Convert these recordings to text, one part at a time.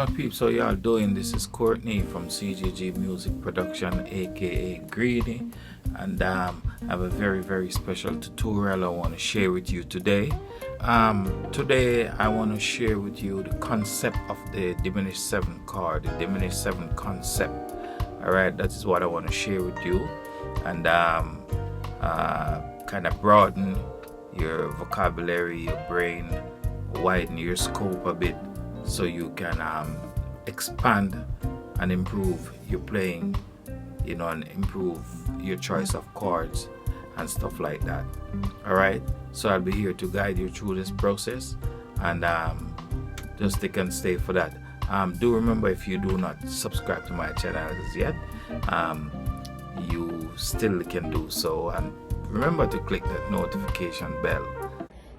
my peeps, how y'all doing? This is Courtney from C.G.G Music Production, aka Greedy, and I have a very special tutorial I want to share with you today. Today I want to share with you the concept of the diminished 7 chord, the diminished 7 concept. Alright, that is what I want to share with you, and kind of broaden your vocabulary, your brain, widen your scope a bit, so you can expand and improve your playing, and improve your choice of chords and stuff like that. All right, so I'll be here to guide you through this process, and just stick and stay for that. Do remember, if you do not subscribe to my channel as yet, you still can do so, and remember to click that notification bell.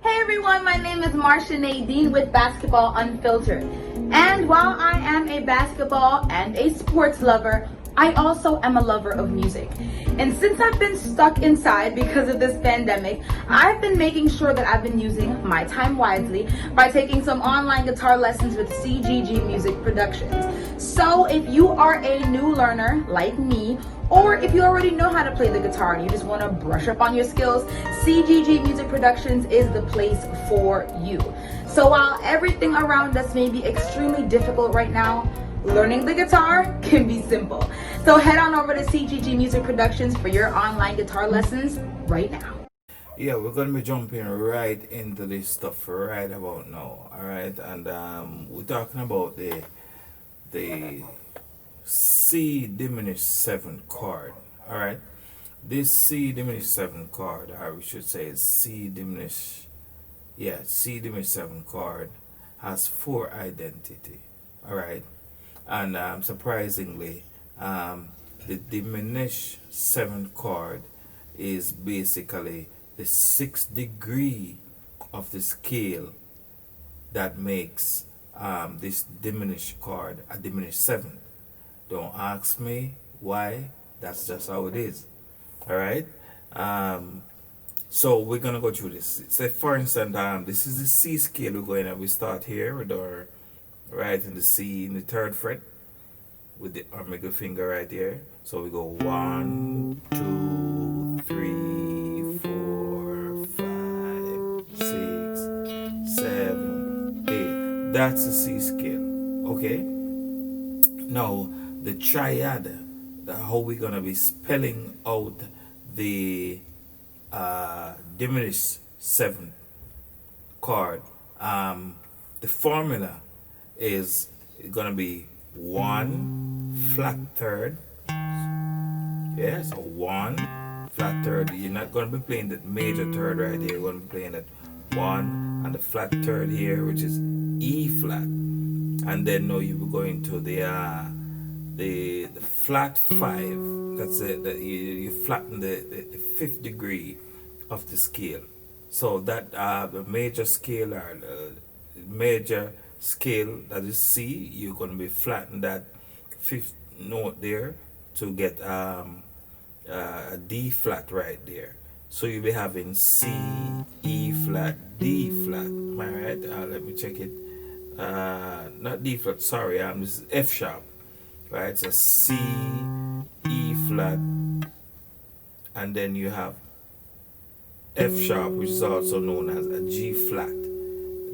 Hey everyone, my name is Marcia Nadine with Basketball Unfiltered. And while I am a basketball and a sports lover, I also am a lover of music. And since I've been stuck inside because of this pandemic, I've been making sure that I've been using my time wisely by taking some online guitar lessons with C.G.G Music Productions. So if you are a new learner like me, or if you already know how to play the guitar and you just want to brush up on your skills, C.G.G Music Productions is the place for you. So while everything around us may be extremely difficult right now, learning the guitar can be simple. So head on over to C.G.G Music Productions for your online guitar lessons right now. Yeah, we're going to be jumping right into this stuff right about now. All right, and we're talking about the C diminished 7 chord. All right, this C diminished 7 chord, or we should say C diminished 7 chord, has 4 identity. All right, and surprisingly, the diminished 7 chord is basically the 6th degree of the scale that makes this diminished chord a diminished 7. Don't ask me why, that's just how it is. All right, so we're gonna go through this. Say for instance, this is the C scale. We're going to, we start here with our right in the C in the 3rd fret with our middle finger right here. So we go 1, 2, 3, 4, 5, 6, 7, 8. That's the C scale. Okay. Now the triad, how we're gonna be spelling out the diminished 7 chord. The formula is gonna be 1 flat 3rd. Yeah, so 1 flat 3rd. You're not gonna be playing that major 3rd right here. You're gonna be playing that 1 and the flat 3rd here, which is E flat. And then now you will go into the flat 5. That's it. That you flatten the 5th degree of the scale. So that the major scale, or the major scale that is C, you're going to be flatten that 5th note there to get a D flat right there. So you'll be having C, E flat, D flat. Am I right? Let me check it. Not D flat, sorry, this is F sharp, right? So C, E flat, and then you have F sharp, which is also known as a G flat,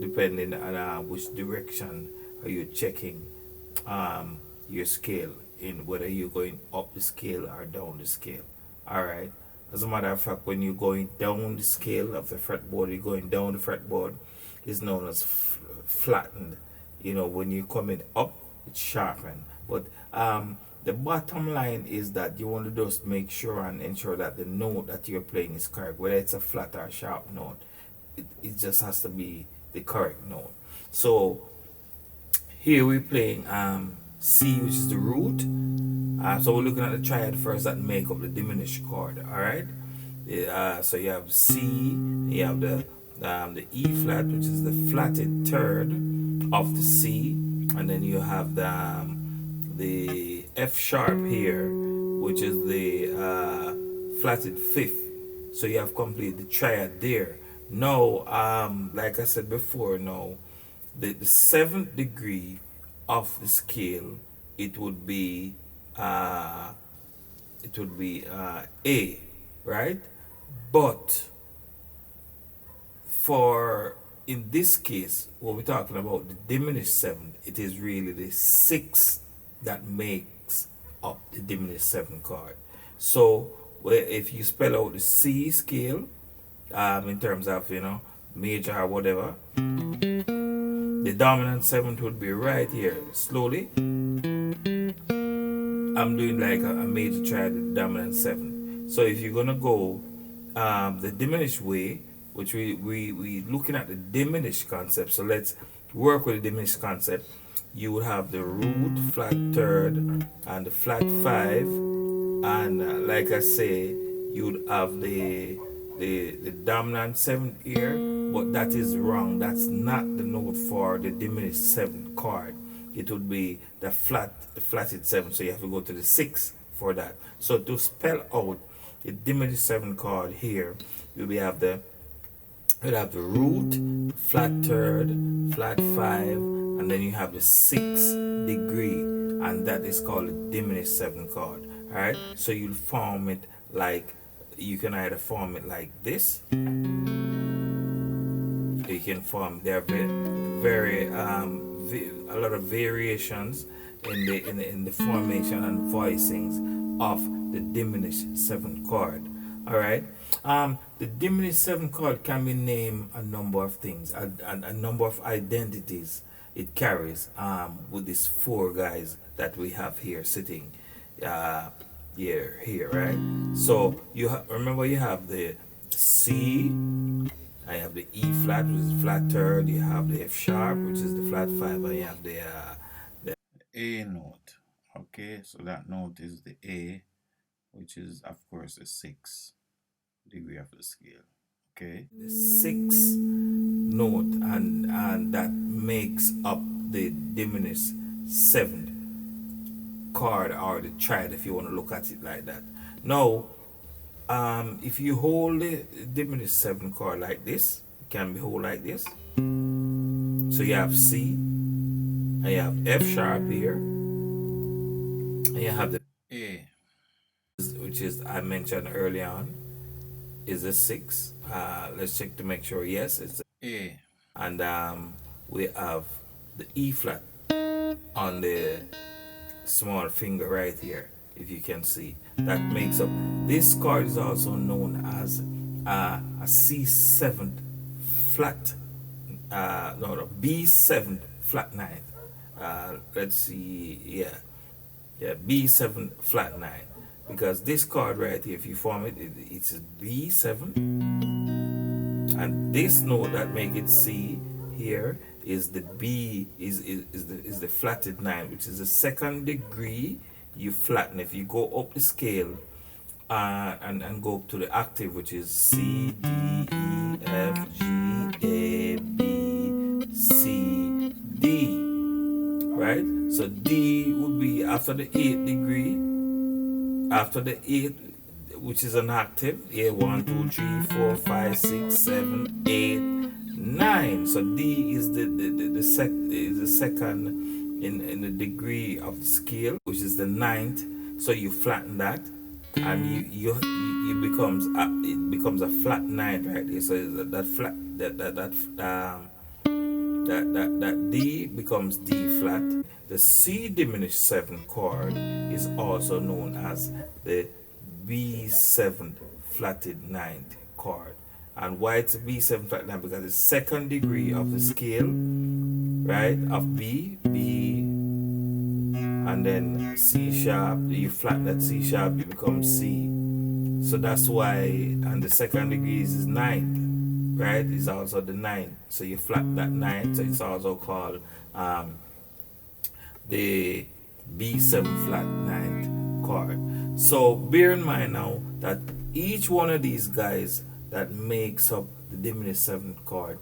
depending on which direction are you checking your scale in, whether you're going up the scale or down the scale. All right, as a matter of fact, when you're going down the scale of the fretboard, you're going down the fretboard, is known as flattened. When you're coming up, it's sharpened. But the bottom line is that you want to just make sure and ensure that the note that you're playing is correct, whether it's a flat or sharp note. It just has to be the correct note. So here we're playing C, which is the root. So we're looking at the triad first that make up the diminished chord. All right, so you have C, you have the E flat, which is the flatted 3rd of the C, and then you have the F sharp here, which is the flatted 5th. So you have completed the triad there. Now, like I said before, now the 7th degree of the scale, it would be uh, A, right? But for in this case, what we're talking about, the diminished seventh, it is really the sixth that makes up the diminished seventh chord. So if you spell out the C scale, in terms of major or whatever, the dominant seventh would be right here. Slowly, I'm doing like a major triad with dominant seventh. So if you're gonna go the diminished way, which we looking at the diminished concept. So let's work with the diminished concept. You would have the root, flat third, and the flat five, and like I say, you would have the dominant seventh here, but that is wrong. That's not the note for the diminished seventh chord. It would be the flatted seventh. So you have to go to the sixth for that. So to spell out the diminished seventh chord here, you'll have the root, flat third, flat five, and then you have the sixth degree, and that is called the diminished seventh chord. All right. So you'll form it like, you can either form it like this. You can form, there are very a lot of variations in the formation and voicings of the diminished seventh chord. All right. The diminished seventh chord can be named a number of things, a number of identities it carries, with these four guys that we have here sitting here, right? So remember, you have the C, I have the E flat, which is the flat third, you have the F sharp, which is the flat five, and you have the A note. Okay, so that note is the A, which is of course the sixth degree of the scale. Okay, the sixth note, and that makes up the diminished seventh chord, or the triad, if you want to look at it like that. Now, if you hold the diminished seventh chord like this, it can be hold like this. So you have C, and you have F sharp here, and you have the A, which is, I mentioned early on, is a six. Let's check to make sure. Yes, it's A, and we have the E flat on the small finger right here, if you can see. That makes up, this chord is also known as a C7 flat, no, B7 flat ninth. Let's see, yeah, B7 flat nine, because this chord right here, if you form it, it's a B7, and this note that make it C here is the B, is the flatted nine, which is the second degree you flatten. If you go up the scale and go up to the octave, which is C, D, E, F, G, A, B, C, D, right? So D would be after the 8th degree, after the 8th, which is an octave. Yeah, 1, 2, 3, 4, 5, 6, 7, 8, 9. So D is the second in the degree of the scale, which is the ninth. So you flatten that, and you it becomes a flat ninth right there. So that flat that D becomes D flat. The C diminished seventh chord is also known as the B7 flatted ninth chord. And why it's a B7 flat ninth? Because the second degree of the scale, right, of B, and then C sharp, you flatten that C sharp, you become C. So that's why, and the second degree is ninth, right? It's also the ninth. So you flat that ninth, so it's also called the B7 flat ninth chord. So bear in mind now that each one of these guys that makes up the diminished seventh chord,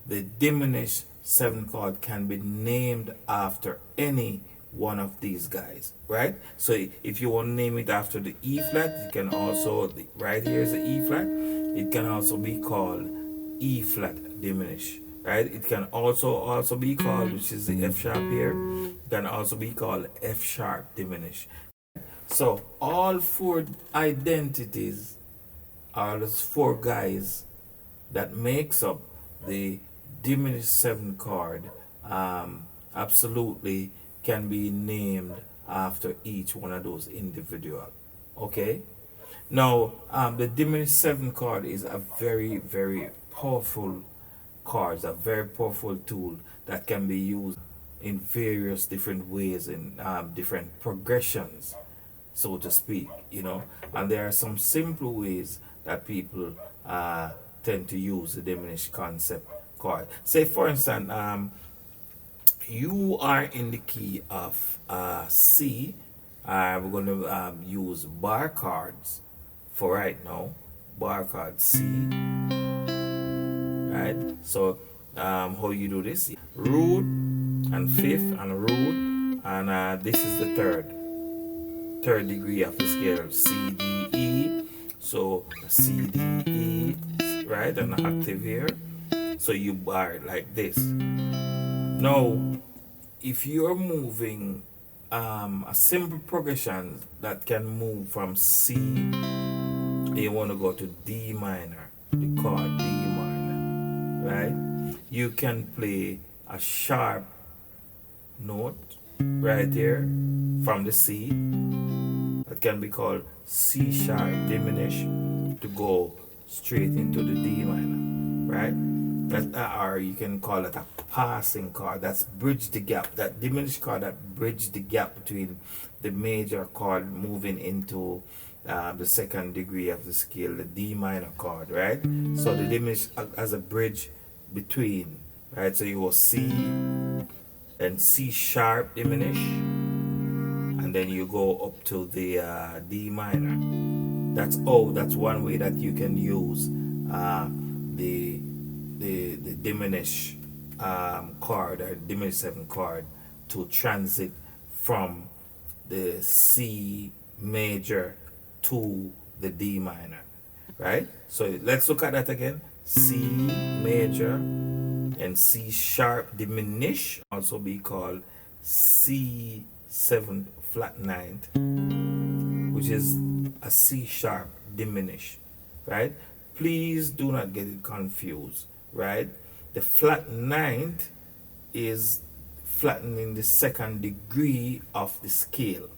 the diminished seventh chord can be named after any one of these guys, right? So if you want to name it after the E flat, you can also, right here is the E flat, it can also be called E flat diminished, right? It can also be called, which is the F sharp here, can also be called F sharp diminished. So all four identities are those four guys that makes up the diminished seventh chord. Absolutely can be named after each one of those individual. Okay. Now, the diminished seventh chord is a very, very powerful chord, a very powerful tool that can be used in various different ways, in different progressions, so to speak, you know. And there are some simple ways that people uh, tend to use the diminished concept chord. Say, for instance, you are in the key of C. We're going to use bar chords for right now. Bar chord C, right? So, how you do this? Root and fifth and root, and this is the third degree of the scale, C D E. So C D E, right, an octave here. So you bar it like this. Now, if you're moving a simple progression that can move from C, you want to go to D minor, the chord D minor, right? You can play a sharp note right here from the C that can be called C sharp diminished to go straight into the D minor, right? Or you can call it a passing chord. That's bridge the gap. That diminished chord that bridge the gap between the major chord moving into the second degree of the scale, the D minor chord, right? So the diminished as a bridge between, right? So you will C, then C sharp diminish, and then you go up to the D minor. That's one way that you can use the diminished chord or diminished seventh chord to transit from the C major to the D minor, right? So let's look at that again. C major and C sharp diminish, also be called C7 flat ninth, which is a C sharp diminish, right? Please do not get it confused, right? The flat ninth is flattening the second degree of the scale.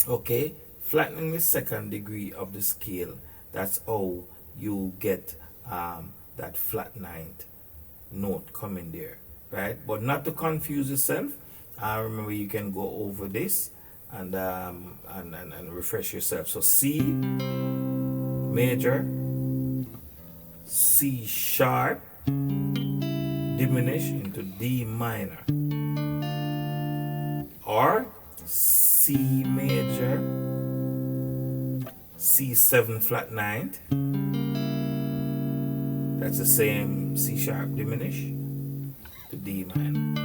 Okay, flattening the second degree of the scale. That's how you get that flat ninth note coming there, right? But not to confuse yourself. Remember, you can go over this and refresh yourself. So C major, C sharp, diminish into D minor, or C major, C7 flat ninth. That's the same C sharp diminish to D minor.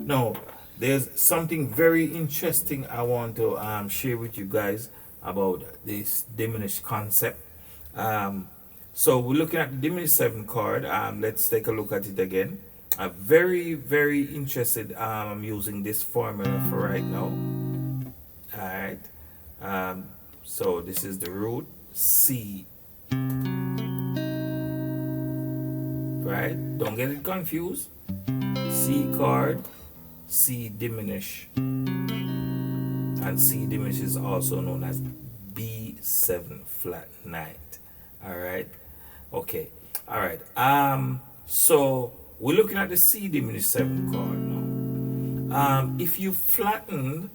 Now, there's something very interesting I want to share with you guys about this diminished concept. So we're looking at the diminished seventh chord. Let's take a look at it again. I'm very, very interested. I'm using this formula for right now. All right. So this is the root C. Right? Don't get it confused. C chord, C diminish, and C diminish is also known as B7 flat ninth. All right. Okay. All right. So we're looking at the C diminished seventh chord now. If you flatten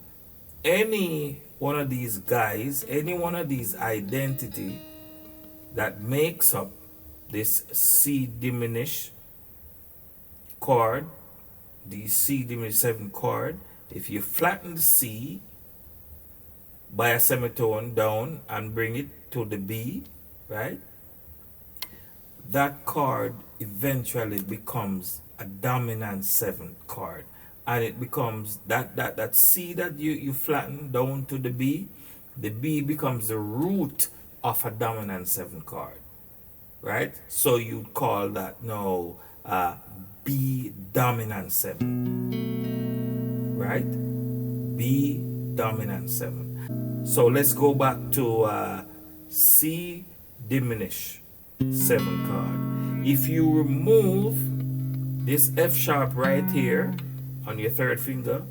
any one of these guys, any one of these identity that makes up this C diminished chord, the C diminished seventh chord, if you flatten the C by a semitone down and bring it to the B, right? That chord eventually becomes a dominant seventh chord, and it becomes that C that you flatten down to the B becomes the root of a dominant seventh chord, right? So you'd call that now B dominant seven. right? B dominant 7. So let's go back to C diminish 7 chord. If you remove this F sharp right here on your third finger,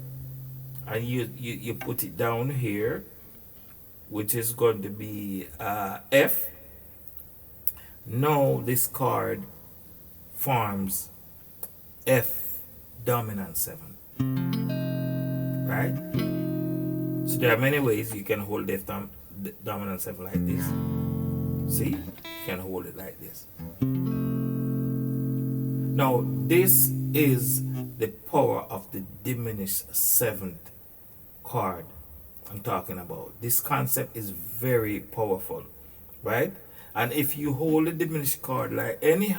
and you put it down here, which is going to be F. Now this chord forms F dominant 7, right? So there are many ways you can hold F dominant 7 like this. See, you can hold it like this. Now this is the power of the diminished 7th chord I'm talking about. This concept is very powerful, right? And if you hold the diminished chord, like any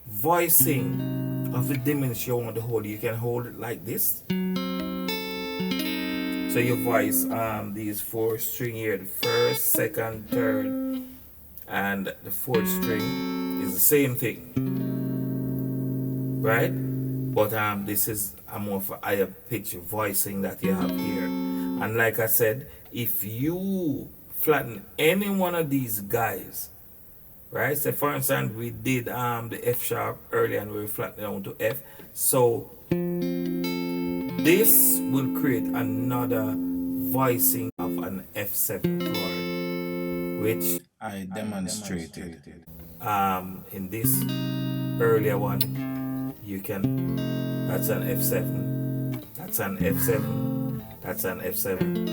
voicing of the diminished you want to hold, you can hold it like this. So you voice these 4 string here, the first, second, third, and the 4th string is the same thing, right? But this is a more of a higher pitch voicing that you have here. And like I said, if you flatten any one of these guys, right? So for instance, we did the F sharp earlier and we flattened down to F. So this will create another voicing of an F7 chord, which I demonstrated. in this earlier one, you can, that's an F7, that's an F7, that's an F7,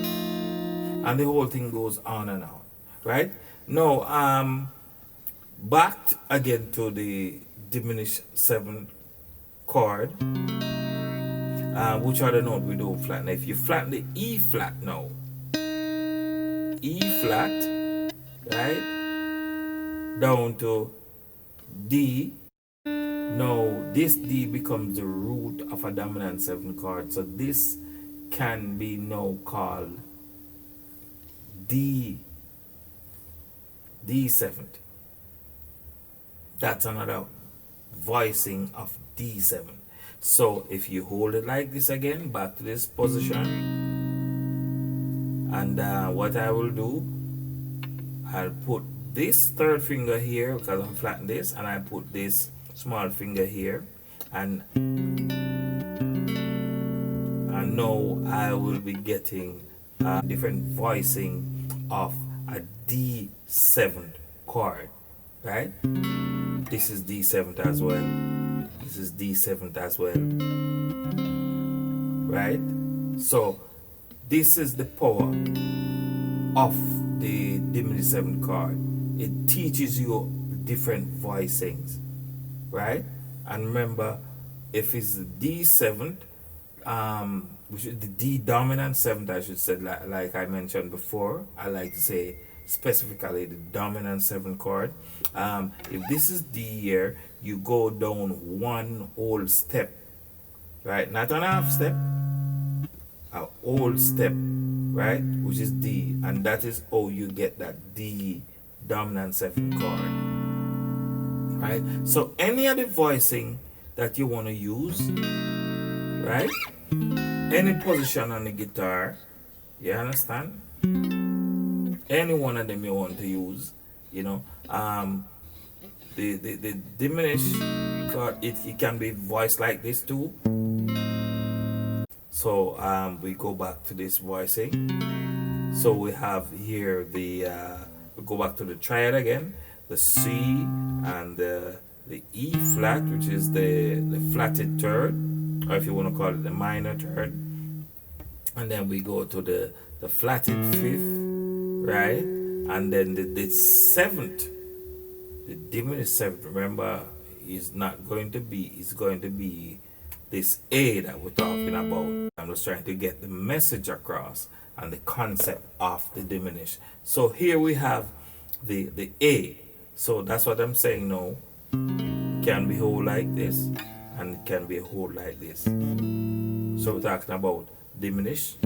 and the whole thing goes on and on, right? Now back again to the diminished 7th chord, which are the note we don't flatten. If you flatten the E flat now, E flat, right, down to D. Now this D becomes the root of a dominant 7 chord, so this can be now called D7. That's another voicing of D7. So if you hold it like this again, back to this position, and what I will do, I'll put this third finger here because I'm flattening this, and I put this small finger here, and now I will be getting a different voicing of a D7 chord, right? This is D7 as well. This is D7 as well, right? So this is the power of the diminished 7th chord. It teaches you different voicings, right? And remember, if it's the D7th, which is the D dominant 7th, I should say, like I mentioned before, I like to say specifically the dominant 7th chord. If this is D here, you go down one whole step, right? Not an half step, a whole step, right? Which is D, and that is how you get that D dominant 7th chord, right? So any of the voicing that you want to use, right? Any position on the guitar, you understand? Any one of them you want to use, you know. The diminished chord, it can be voiced like this too. So we go back to this voicing. So we have here the we go back to the triad again, the C and the E flat, which is the flatted third, or if you want to call it the minor third, and then we go to the flatted fifth, right? And then the 7th, the diminished 7th, remember, is not going to be, it's going to be this A that we're talking about. I'm just trying to get the message across and the concept of the diminished. So here we have the A. So that's what I'm saying now. Can be whole like this and can be whole like this. So we're talking about diminished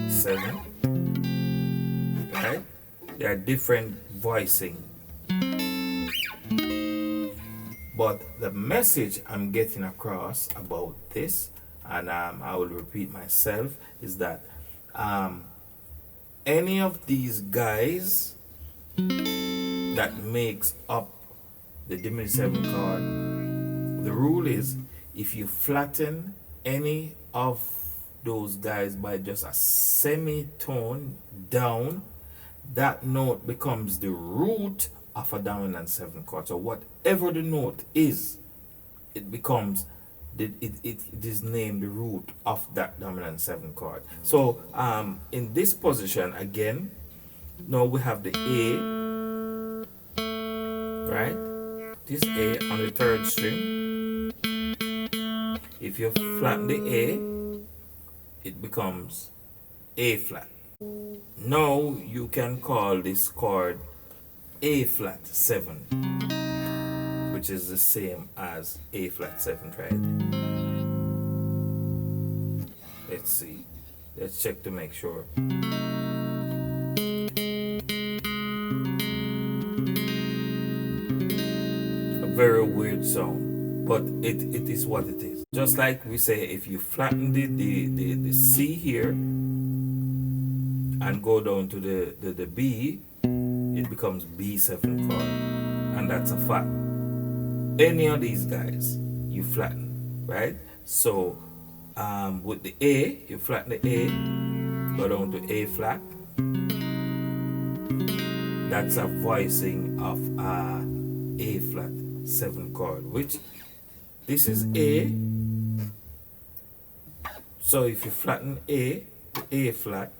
7, right? There are different voicing, but the message I'm getting across about this and I will repeat myself, is that any of these guys that makes up the diminished 7 chord, the rule is if you flatten any of those guys by just a semitone down, that note becomes the root of a dominant 7 chord. So whatever the note is, it becomes it is named the root of that dominant 7 chord. So in this position again, now we have the A, right? This A on the 3rd string. If you flatten the A, it becomes A flat. Now you can call this chord A flat 7, which is the same as A flat 7 triad. Let's see. Let's check to make sure. A very weird sound, but it is what it is. Just like we say, if you flatten the C here and go down to the B, it becomes B7 chord, and that's a fact. Any of these guys you flatten, right? So with the A, you flatten the A, go down to A flat. That's a voicing of A flat 7 chord, which this is A. So if you flatten A to A flat,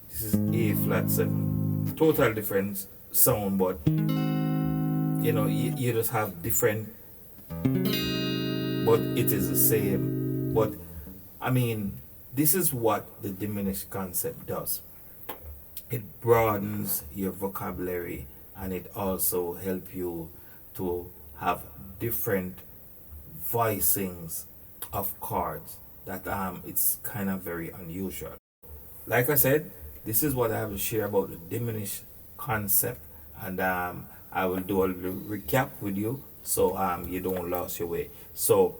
this is A flat 7. Total different sound, but you know, you just have different, but it is the same. But I mean, this is what the diminished concept does. It broadens your vocabulary, and it also helps you to have different voicings of chords that it's kind of very unusual. Like I said, this is what I have to share about the diminished concept, and I will do a little recap with you so you don't lose your way. So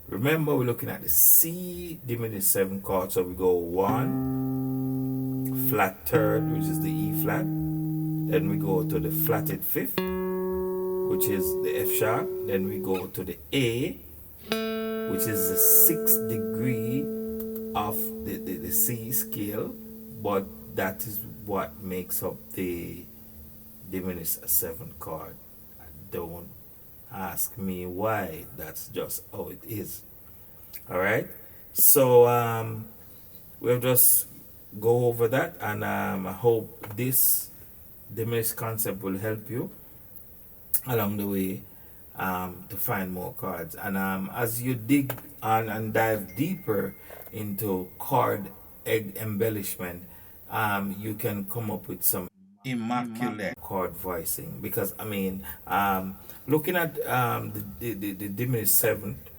remember, we're looking at the C diminished 7 chord. So we go 1 flat 3rd, which is the E flat. Then we go to the flatted 5th, which is the F sharp. Then we go to the A, which is the 6th degree of the C scale, but that is what makes up the diminished 7 chord. Don't ask me why, that's just how it is. All right, so we'll just go over that, and I hope this diminished concept will help you along the way to find more chords. And as you dig on and dive deeper into chord embellishment, you can come up with some Immaculate. chord voicing, because I mean, looking at the diminished 7th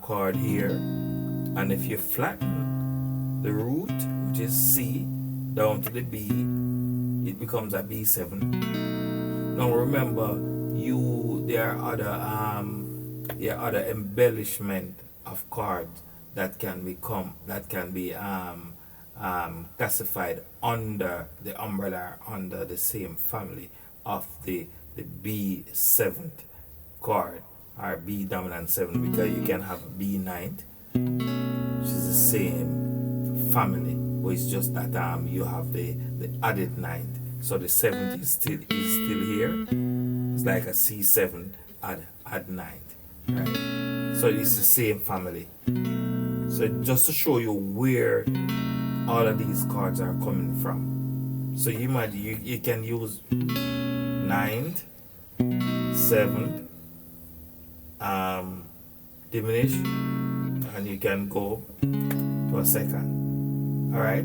chord here, and if you flatten the root, which is C, down to the B, it becomes a B7. Now remember, there are other embellishment of chords that can be classified under the umbrella, under the same family of the B7th chord, or B dominant 7, because you can have B9th, which is the same family, but it's just that you have the added 9th. So the 7th is still here. It's like a C7 add 9th, right? So it's the same family. So just to show you where all of these chords are coming from. So you can use 9th, 7th, diminish, and you can go to a 2nd. All right.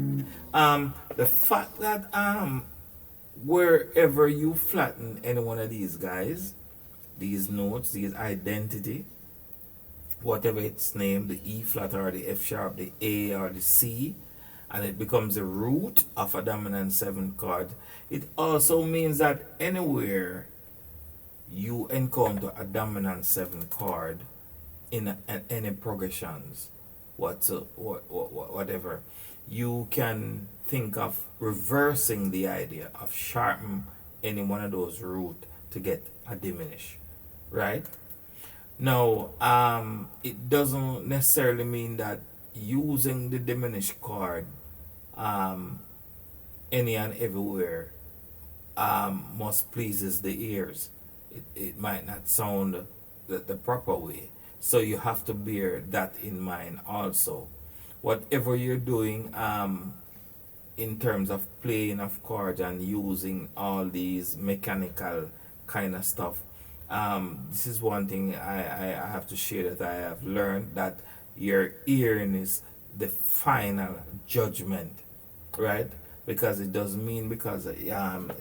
The fact that wherever you flatten any one of these guys, these notes, these identity, whatever its name, the E flat or the F sharp, the A or the C, and it becomes the root of a dominant 7 chord, it also means that anywhere you encounter a dominant 7 chord, in any progressions, whatever, you can think of reversing the idea of sharpen any one of those root to get a diminish, right? Now, it doesn't necessarily mean that using the diminished chord um, any and everywhere must pleases the ears. It might not sound the proper way. So you have to bear that in mind also. Whatever you're doing in terms of playing of chords and using all these mechanical kind of stuff, this is one thing I have to share that I have learned, that your hearing is the final judgment, right? Because it doesn't mean because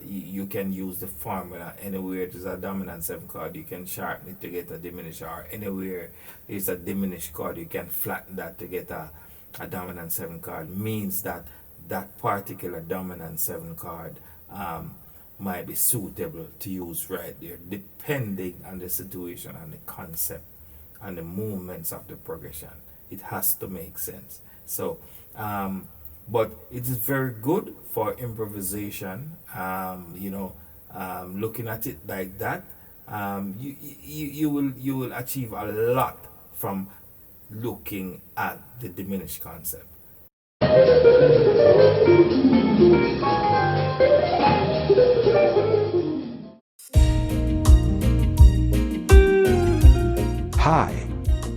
you can use the formula anywhere there's a dominant 7 chord you can sharpen it to get a diminished, or anywhere there's a diminished chord you can flatten that to get a dominant 7 chord, means that that particular dominant 7 chord might be suitable to use right there, depending on the situation and the concept and the movements of the progression. It has to make sense. So but it is very good for improvisation. Looking at it like that, you will achieve a lot from looking at the diminished concept. Hi.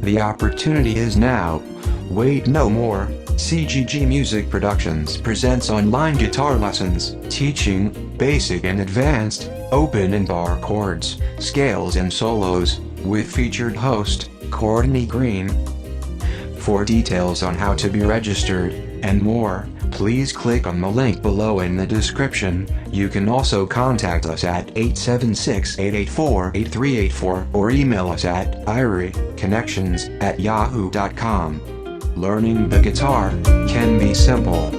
The opportunity is now. Wait no more. C.G.G Music Productions presents online guitar lessons, teaching basic and advanced, open and bar chords, scales and solos, with featured host, Courtney Green. For details on how to be registered, and more, please click on the link below in the description. You can also contact us at 876-884-8384 or email us at iriconnections@yahoo.com. Learning the guitar can be simple.